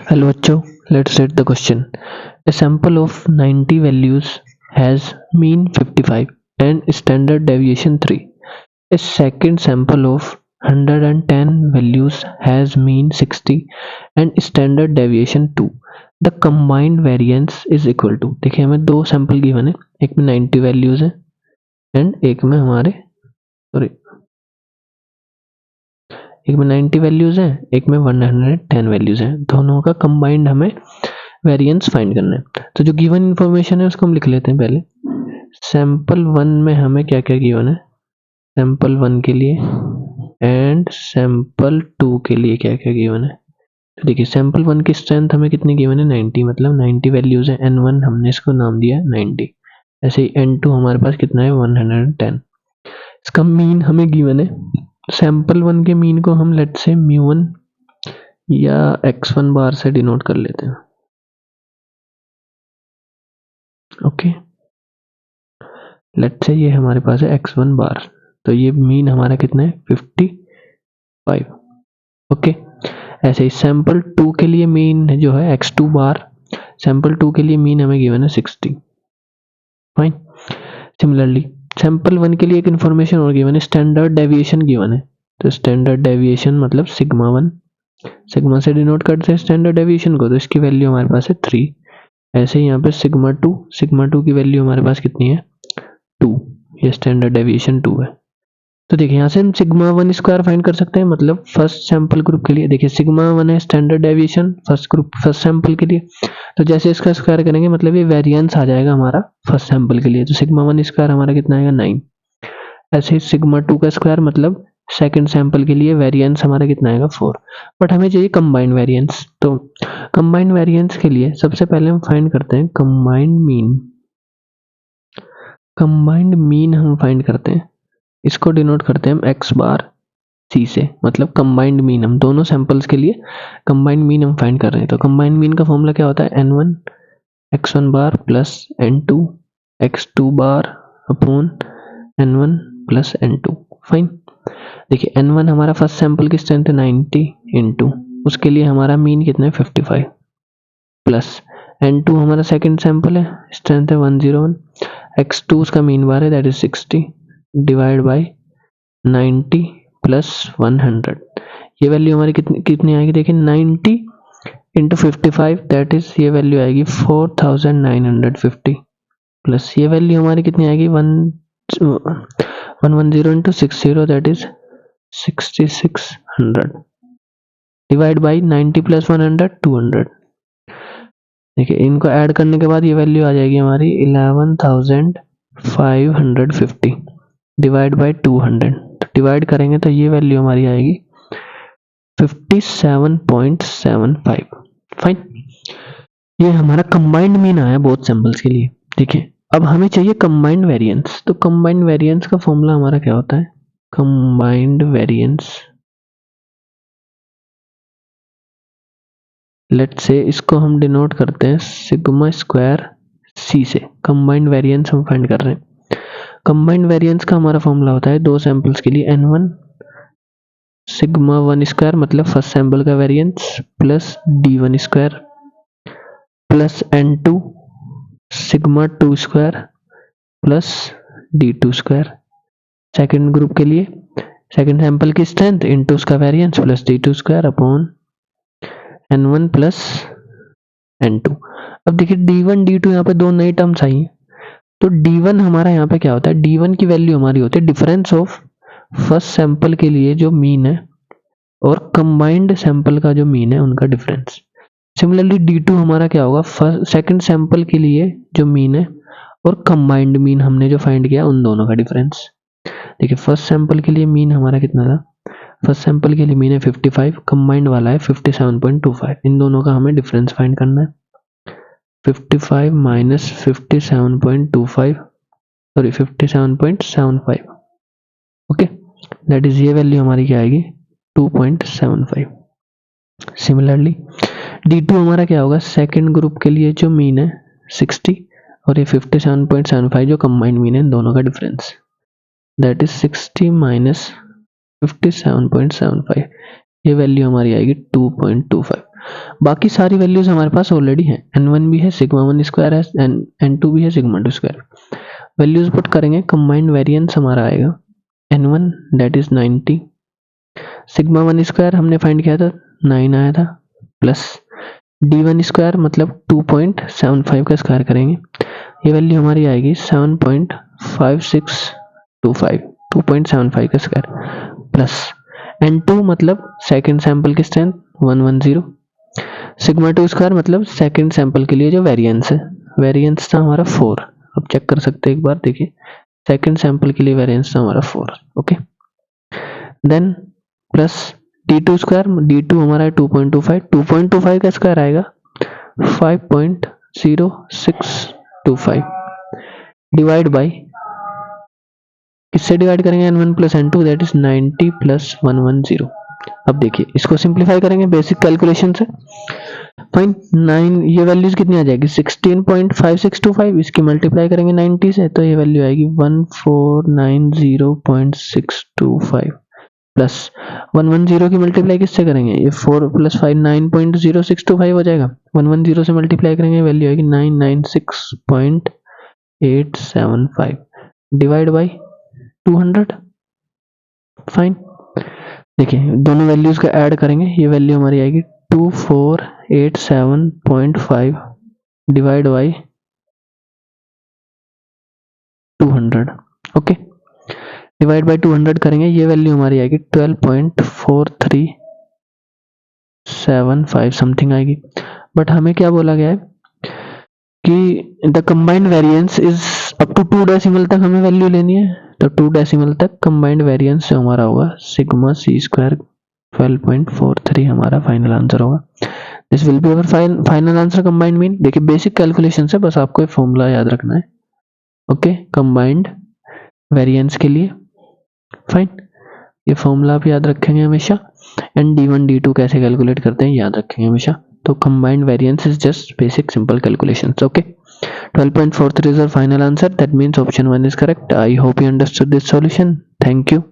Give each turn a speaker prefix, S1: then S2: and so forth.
S1: Hello बच्चों, let's read the question. A sample of 90 values has mean 55 and standard deviation 3. A second sample of 110 values has mean 60 and standard deviation 2. The combined variance is equal to, देखिए हमें दो sample given है, एक में 90 values है and एक में हमारे एक में 90 वैल्यूज हैं, एक में 110 वैल्यूज हैं, दोनों का कंबाइंड हमें वेरिएंस फाइंड करना है। तो जो गिवन इंफॉर्मेशन है उसको हम लिख लेते हैं पहले। सैंपल 1 में हमें क्या क्या गिवन है, सैंपल 1 के लिए एंड सैंपल 2 के लिए क्या क्या गिवन है। तो देखिए सैंपल 1 की स्ट्रेंथ हमें कितनी गिवन है, 90, मतलब 90 वैल्यूज है। N1 हमने इसको नाम दिया 90। ऐसे ही N2 हमारे पास कितना है, 110। इसका मीन हमें गिवन है। सैंपल 1 के मीन को हम लेट्स से μ1 या x1 बार से डिनोट कर लेते हैं। ओके, लेट्स से ये हमारे पास है x1 बार, तो ये मीन हमारा कितना है, 55। ओके, ऐसे ही सैंपल 2 के लिए मीन जो है x2 बार, सैंपल 2 के लिए मीन हमें गिवन है 60। फाइन। सिमिलरली सैंपल 1 के लिए एक इन्फॉर्मेशन और गिवन है, स्टैंडर्ड डेविएशन गिवन है। तो स्टैंडर्ड डेविएशन मतलब सिग्मा 1, सिग्मा से डिनोट करते हैं स्टैंडर्ड डेविएशन को, तो इसकी वैल्यू हमारे पास है 3। ऐसे ही यहाँ पे सिग्मा 2 की वैल्यू हमारे पास कितनी है, 2, ये स्टैंडर्ड डेविएशन 2 है। तो देखिए यहाँ से हम सिग्मा 1 स्क्वायर फाइंड कर सकते हैं, मतलब फर्स्ट सैंपल ग्रुप के लिए। देखिए सिग्मा 1 है स्टैंडर्ड डेविएशन फर्स्ट सैंपल के लिए, तो जैसे इसका स्क्वायर करेंगे मतलब ये वेरिएंस आ जाएगा हमारा फर्स्ट सैंपल के लिए। तो सिग्मा 1 स्क्वायर हमारा कितना आएगा, 9। ऐसे ही सिग्मा 2 का स्क्वायर मतलब सेकंड सैंपल के लिए वेरिएंस हमारा कितना आएगा, 4। बट हमें चाहिए कंबाइंड वेरिएंस। तो कंबाइंड वेरिएंस के लिए सबसे पहले हम फाइंड करते हैं कंबाइंड मीन। कंबाइंड मीन हम फाइंड करते हैं, इसको डिनोट करते हैं हम x बार c से, मतलब कंबाइंड मीन। हम दोनों सैंपल्स के लिए कंबाइंड मीन हम फाइंड कर रहे हैं। तो कंबाइंड मीन का फॉर्मूला क्या होता है, n1 x1 bar plus n2 x2 bar upon n1 plus n2। Fine. देखिए n1 हमारा फर्स्ट सैंपल की स्ट्रेंथ है 90 इंटू उसके लिए हमारा मीन कितना है 55, प्लस n2 हमारा सेकंड सैंपल है, स्ट्रेंथ है 101, x2 उसका मीन बार है that is 60 divide by 90 plus 100। ये वैल्यू हमारी कितनी आएगी, देखिए 90 इंटू 55 दैट इज ये वैल्यू आएगी 4950, प्लस ये वैल्यू हमारी कितनी आएगी 110 into 60 that is 6600 divide by 90 plus 100 200। देखिए इनको ऐड करने के बाद ये वैल्यू आ जाएगी हमारी 11550 डिवाइड बाई 200। तो डिवाइड करेंगे तो ये वैल्यू हमारी आएगी 57.75। फाइन। ये हमारा कंबाइंड मीन आया बोथ सैंपल्स के लिए। देखिए अब हमें चाहिए कंबाइंड वेरिएंस। तो कंबाइंड वेरिएंस का फॉर्मूला हमारा क्या होता है, कंबाइंड वेरिएंस, लेट्स से इसको हम डिनोट करते हैं सिग्मा स्क्वायर c से। कंबाइंड वेरिएंस हम फाइंड कर रहे हैं। कंबाइंड वेरिएंस का हमारा फॉर्मूला होता है दो सैंपल्स के लिए n1 सिग्मा 1 स्क्वायर मतलब फर्स्ट सैंपल का variance plus d1 square plus n2 sigma 2 square plus d2 square. Second group के लिए सेकंड सैंपल की स्ट्रेंथ इनटू उसका variance plus d2 square upon n1 plus n2। अब देखिए d1 d2 यहाँ पे दो नई टर्म्स आई हैं। तो d1 हमारा यहाँ पे क्या होता है, d1 की वैल्यू हमारी होती है डिफरेंस ऑफ फर्स्ट सैंपल के लिए जो मीन है और कंबाइंड सैंपल का जो मीन है उनका डिफरेंस। सिमिलरली d2 हमारा क्या होगा, फर्स्ट सेकंड सैंपल के लिए जो मीन है और कंबाइंड मीन हमने जो फाइंड किया उन दोनों का डिफरेंस। देखिए फर्स्ट सैंपल के लिए मीन हमारा कितना था, फर्स्ट सैंपल के लिए मीन है 55, कंबाइंड वाला है 57.25। इन दोनों का हमें डिफरेंस फाइंड करना है। 55 minus 57.25 sorry 57.75। Okay, that is ये वैल्यू हमारी क्या आएगी 2.75। सिमिलरली d2 हमारा क्या होगा, सेकंड ग्रुप के लिए जो मीन है 60 और ये 57.75 जो कंबाइंड मीन है इन दोनों का डिफरेंस दैट इज 60 माइनस 57.75। ये वैल्यू हमारी आएगी 2.25। बाकी सारी वैल्यूज हमारे पास ऑलरेडी है, n1 भी है, सिग्मा 1 स्क्वायर है, n2 भी है, सिग्मा 2 स्क्वायर। वैल्यूज पुट करेंगे, कंबाइंड वेरिएंस हमारा आएगा n1 that is 90, sigma 1 square हमने फाइंड किया था 9 आया था, प्लस d1 स्क्वायर मतलब 2.75 का स्क्वायर करेंगे, ये वैल्यू हमारी आएगी 7.5625, 2.75 का स्क्वायर, प्लस n2 मतलब सेकेंड सैंपल की स्ट्रेंथ 110, सिग्मा 2 स्क्वायर मतलब सेकेंड सैंपल के लिए जो वेरिएंस है, वेरिएंस था हमारा 4, अब चेक कर सकते हैं एक बार, देखिए सेकेंड सैंपल के लिए वेरिएंस था हमारा 4, okay. Then plus d2 square, d2 हमारा है 2.25, 2.25 का स्क्वायर आएगा 5.0625 डिवाइड बाई, किससे डिवाइड करेंगे, n1 plus n2 that is 90 plus 110। अब देखिए इसको सिंप्लीफाई करेंगे बेसिक कैलकुलेशन से, फाइन 9, ये वैल्यूज कितनी आ जाएगी 16.5625, इसकी मल्टीप्लाई करेंगे 90 से तो ये वैल्यू आएगी 1490.625 प्लस 110 की मल्टीप्लाई किससे करेंगे, ये 4 प्लस 5 9.0625 हो जाएगा, 110 से मल्टीप्लाई करेंगे वैल्यू आएगी 996.875 डिवाइड बाई 200, फाइन। देखिए दोनों वैल्यूज का ऐड करेंगे, ये वैल्यू हमारी आएगी 2487.5 divide by 200, okay. Divide by 200 करेंगे, ये वैल्यू हमारी आएगी 12.4375 समथिंग आएगी, बट हमें क्या बोला गया है कि the combined variance is up to 2 decimal तक हमें वैल्यू लेनी है, तो 2 डेसिमल तक कंबाइंड वेरिएंस जो हमारा होगा सिग्मा सी स्क्वायर 12.43 हमारा फाइनल आंसर होगा। This will be our final answer combined mean. देखिए बेसिक कैलकुलेशन से बस आपको एक फॉर्मूला याद रखना है, ओके, कंबाइंड वेरिएंस के लिए, फाइन, ये फॉर्मूला आप याद रखेंगे हमेशा, एंड d1 d2 कैसे कैलकुलेट करते हैं याद रखेंगे हमेशा। तो combined variance is just basic simple calculations, okay. 12.43 is our final answer, that means option 1 is correct. I hope you understood this solution. Thank you.